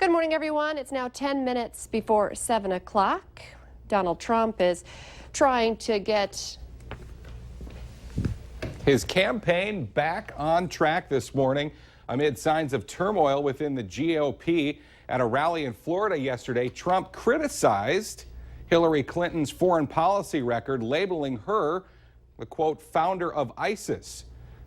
Good morning, everyone. It's now 10 minutes before 7 o'clock. Donald Trump is trying to get his campaign back on track this morning amid signs of turmoil within the GOP. At a rally in Florida yesterday, Trump criticized Hillary Clinton's foreign policy record, labeling her the, quote, founder of ISIS.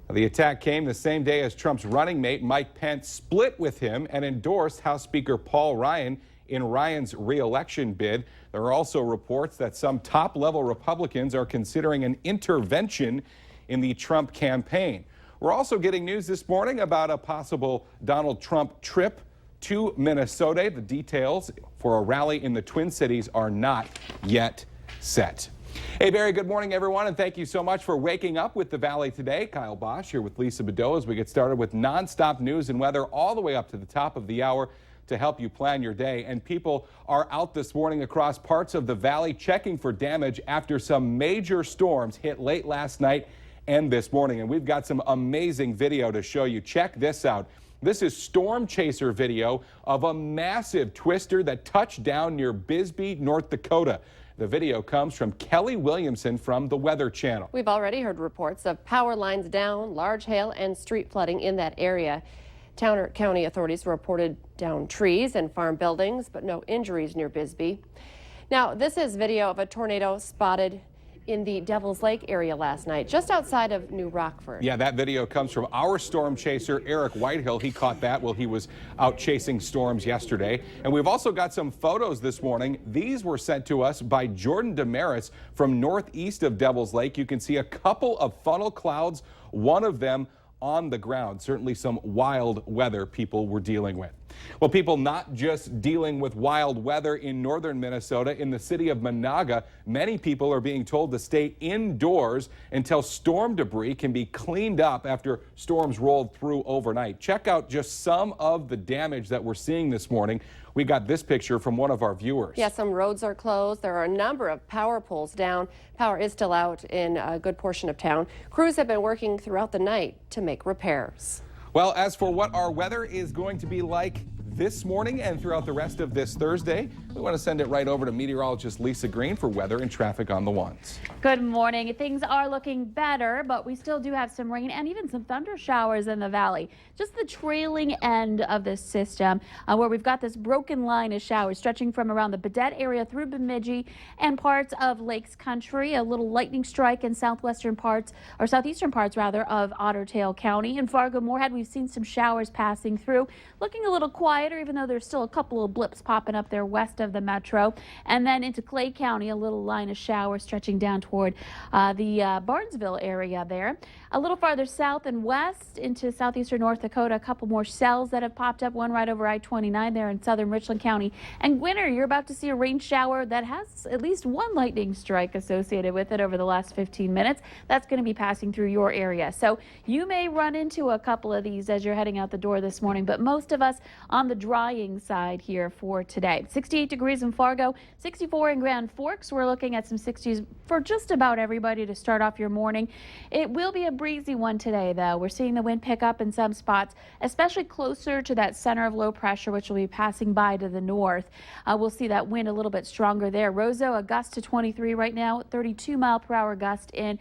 The attack came the same day as Trump's running mate Mike Pence split with him and endorsed House Speaker Paul Ryan in Ryan's re-election bid. There are also reports that some top-level Republicans are considering an intervention in the Trump campaign. We're also getting news this morning about a possible Donald Trump trip to Minnesota. The details for a rally in the Twin Cities are not yet set. Hey, very good morning, everyone, and thank you so much for waking up with the Valley today. Kyle Bosch here with Lisa Bedeau as we get started with nonstop news and weather all the way up to the top of the hour to help you plan your day. And people are out this morning across parts of the Valley checking for damage after some major storms hit late last night and this morning. And we've got some amazing video to show you. Check this out. This is storm chaser video of a massive twister that touched down near Bisbee, North Dakota. The video comes from Kelly Williamson from the Weather Channel. We've already heard reports of power lines down, large hail, and street flooding in that area. Towner County authorities reported down trees and farm buildings, but no injuries near Bisbee. Now, this is video of a tornado spotted in the Devil's Lake area last night, just outside of New Rockford. Yeah, that video comes from our storm chaser, Eric Whitehill. He caught that while he was out chasing storms yesterday. And we've also got some photos this morning. These were sent to us by Jordan Damaris from northeast of Devil's Lake. You can see a couple of funnel clouds, one of them on the ground. Certainly some wild weather people were dealing with. Well, people not just dealing with wild weather in northern Minnesota. In the city of Monaga, many people are being told to stay indoors until storm debris can be cleaned up after storms rolled through overnight. Check out just some of the damage that we're seeing this morning. We got this picture from one of our viewers. Yeah, some roads are closed. There are a number of power poles down. Power is still out in a good portion of town. Crews have been working throughout the night to make repairs. Well, as for what our weather is going to be like this morning and throughout the rest of this Thursday, we want to send it right over to meteorologist Lisa Green for weather and traffic on the ones. Good morning. Things are looking better, but we still do have some rain and even some thunder showers in the valley. Just the trailing end of this system where we've got this broken line of showers stretching from around the Baudette area through Bemidji and parts of Lakes Country. A little lightning strike in southwestern parts, or southeastern parts rather, of Otter Tail County. In Fargo-Moorhead, we've seen some showers passing through, looking a little quieter, even though there's still a couple of blips popping up there west of the metro. And then into Clay County, a little line of showers stretching down toward the Barnesville area there. A little farther south and west into southeastern North Dakota, a couple more cells that have popped up, one right over I-29 there in southern Richland County. And Winter, you're about to see a rain shower that has at least one lightning strike associated with it over the last 15 minutes. That's going to be passing through your area. So you may run into a couple of these as you're heading out the door this morning, but most of us on the drying side here for today. 68 degrees in Fargo, 64 in Grand Forks. We're looking at some 60s for just about everybody to start off your morning. It will be a breezy one today, though. We're seeing the wind pick up in some spots, especially closer to that center of low pressure, which will be passing by to the north. We'll see that wind a little bit stronger there. Roseau, a gust to 23 right now, 32-mile-per-hour gust in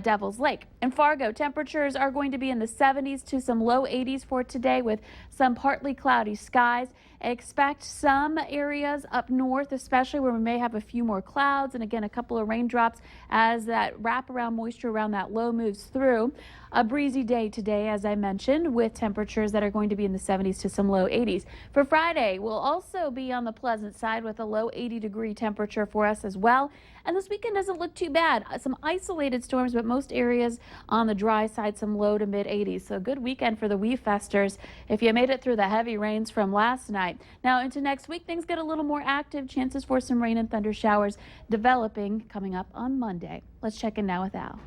Devil's Lake. In Fargo, temperatures are going to be in the 70s to some low 80s for today with some partly cloudy skies. Expect some areas up north, especially where we may have a few more clouds and again a couple of raindrops as that wraparound moisture around that low moves through. A breezy day today, as I mentioned, with temperatures that are going to be in the 70s to some low 80s. For Friday, we'll also be on the pleasant side with a low 80-degree temperature for us as well. And this weekend doesn't look too bad. Some isolated storms, but most areas on the dry side, some low to mid 80s. So a good weekend for the Wee Festers if you made it through the heavy rains from last night. Now into next week, things get a little more active. Chances for some rain and thunder showers developing coming up on Monday. Let's check in now with Al.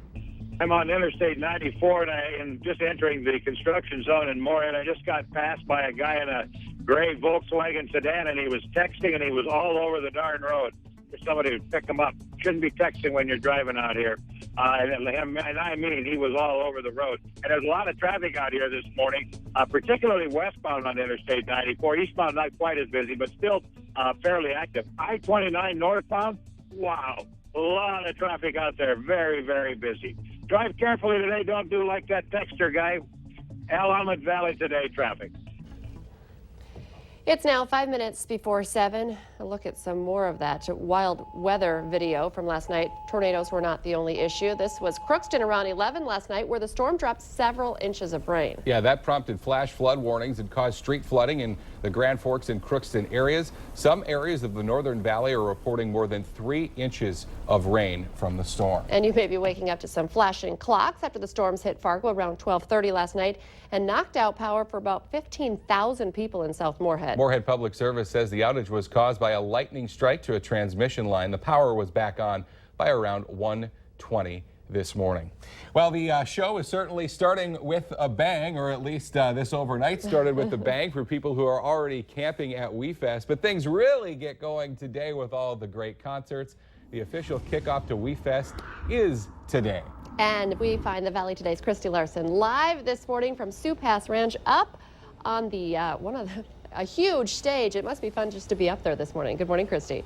I'm on Interstate 94 and I am just entering the construction zone in Moorhead. I just got passed by a guy in a gray Volkswagen sedan and he was texting and he was all over the darn road. for somebody to pick him up. Shouldn't be texting when you're driving out here. And I mean, he was all over the road. And there's a lot of traffic out here this morning, particularly westbound on Interstate 94. Eastbound not quite as busy, but still fairly active. I-29 northbound, wow, a lot of traffic out there. Very, very busy. Drive carefully today. Don't do like that texter guy. Willamette Valley today traffic. It's now 5 minutes before 7. A look at some more of that wild weather video from last night. Tornadoes were not the only issue. This was Crookston around 11 last night, where the storm dropped several inches of rain. Yeah, that prompted flash flood warnings and caused street flooding in the Grand Forks and Crookston areas. Some areas of the Northern Valley are reporting more than 3 inches of rain from the storm. And you may be waking up to some flashing clocks after the storms hit Fargo around 12:30 last night and knocked out power for about 15,000 people in South Moorhead. Moorhead Public Service says the outage was caused by a lightning strike to a transmission line. The power was back on by around 1:20 this morning. Well, the show is certainly starting with a bang, or at least this overnight started with a bang for people who are already camping at WeFest. But things really get going today with all the great concerts. The official kickoff to WeFest is today. And we find the Valley Today's Christy Larson live this morning from Sioux Pass Ranch up on the a huge stage. It must be fun just to be up there this morning. Good morning, Christy.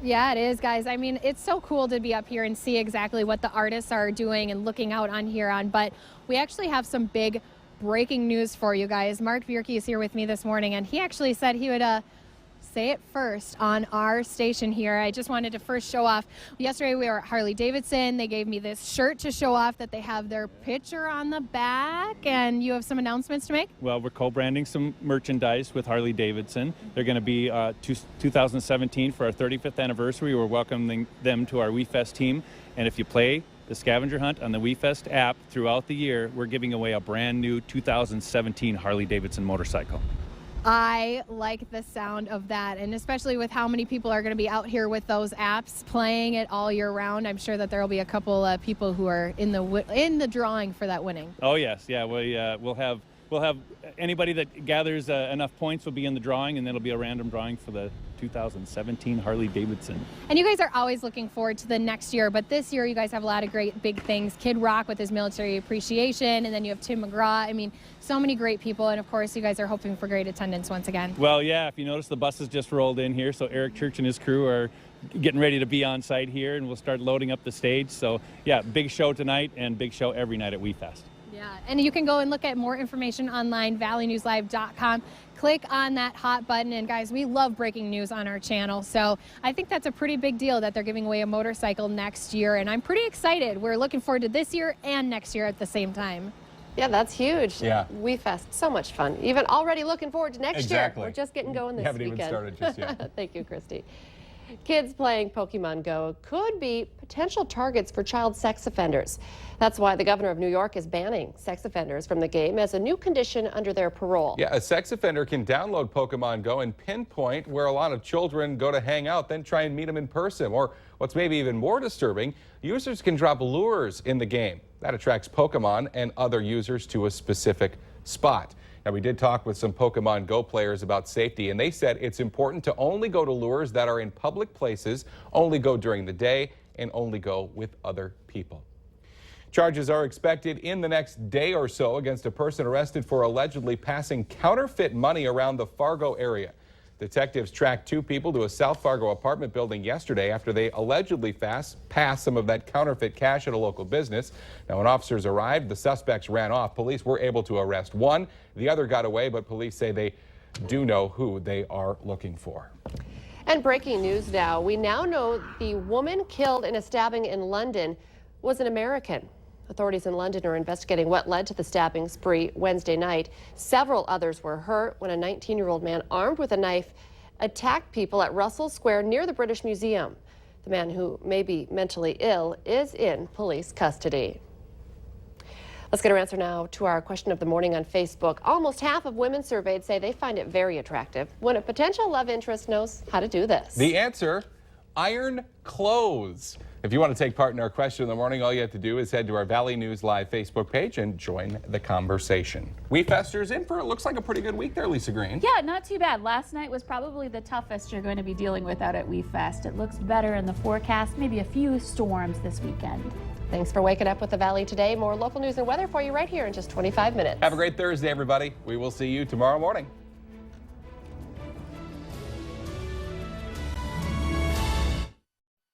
Yeah, it is, guys. I mean, it's so cool to be up here and see exactly what the artists are doing and looking out on here on. But we actually have some big breaking news for you guys. Mark Bierke is here with me this morning, and he actually said he would say it first on our station here. I just wanted to first show off. Yesterday we were at Harley Davidson. They gave me this shirt to show off that they have their picture on the back, and you have some announcements to make? Well, we're co-branding some merchandise with Harley Davidson. They're going to be 2017 for our 35th anniversary. We're welcoming them to our WeFest team, and if you play the scavenger hunt on the WeFest app throughout the year, we're giving away a brand new 2017 Harley Davidson motorcycle. I like the sound of that, and especially with how many people are going to be out here with those apps playing it all year round. I'm sure that there will be a couple people who are in the drawing for that winning. Oh yes, yeah. We'll have anybody that gathers enough points will be in the drawing, and it'll be a random drawing for the 2017 Harley Davidson. And you guys are always looking forward to the next year, but this year you guys have a lot of great big things. Kid Rock with his military appreciation, and then you have Tim McGraw. I mean, so many great people, and of course you guys are hoping for great attendance once again. Well, yeah, if you notice, the buses just rolled in here, so Eric Church and his crew are getting ready to be on site here, and we'll start loading up the stage. So yeah, big show tonight and big show every night at WeFest. Yeah, and you can go and look at more information online, valleynewslive.com. Click on that hot button, and guys, we love breaking news on our channel, so I think that's a pretty big deal that they're giving away a motorcycle next year, and I'm pretty excited. We're looking forward to this year and next year at the same time. Yeah, that's huge. Yeah. WeFest, so much fun. Even already looking forward to next Exactly. year. We're just getting going this Haven't weekend. even started just yet. Thank you, Christy. Kids playing Pokemon Go could be potential targets for child sex offenders. That's why the governor of New York is banning sex offenders from the game as a new condition under their parole. Yeah, a sex offender can download Pokemon Go and pinpoint where a lot of children go to hang out, then try and meet them in person. Or what's maybe even more disturbing, users can drop lures in the game. That attracts Pokemon and other users to a specific spot. Now, we did talk with some Pokemon Go players about safety, and they said it's important to only go to lures that are in public places, only go during the day, and only go with other people. Charges are expected in the next day or so against a person arrested for allegedly passing counterfeit money around the Fargo area. Detectives tracked 2 people to a South Fargo apartment building yesterday after they allegedly passed some of that counterfeit cash at a local business. Now, when officers arrived, the suspects ran off. Police were able to arrest one. The other got away, but police say they do know who they are looking for. And breaking news now. We now know the woman killed in a stabbing in London was an American. Authorities in London are investigating what led to the stabbing spree Wednesday night. Several others were hurt when a 19-year-old man armed with a knife attacked people at Russell Square near the British Museum. The man, who may be mentally ill, is in police custody. Let's get our answer now to our question of the morning on Facebook. Almost half of women surveyed say they find it very attractive when a potential love interest knows how to do this. The answer: iron clothes. If you want to take part in our question in the morning, all you have to do is head to our Valley News Live Facebook page and join the conversation. WeFesters in for it looks like a pretty good week there, Lisa Green. Yeah, not too bad. Last night was probably the toughest you're going to be dealing with out at WeFest. It looks better in the forecast, maybe a few storms this weekend. Thanks for waking up with the Valley today. More local news and weather for you right here in just 25 minutes. Have a great Thursday, everybody. We will see you tomorrow morning.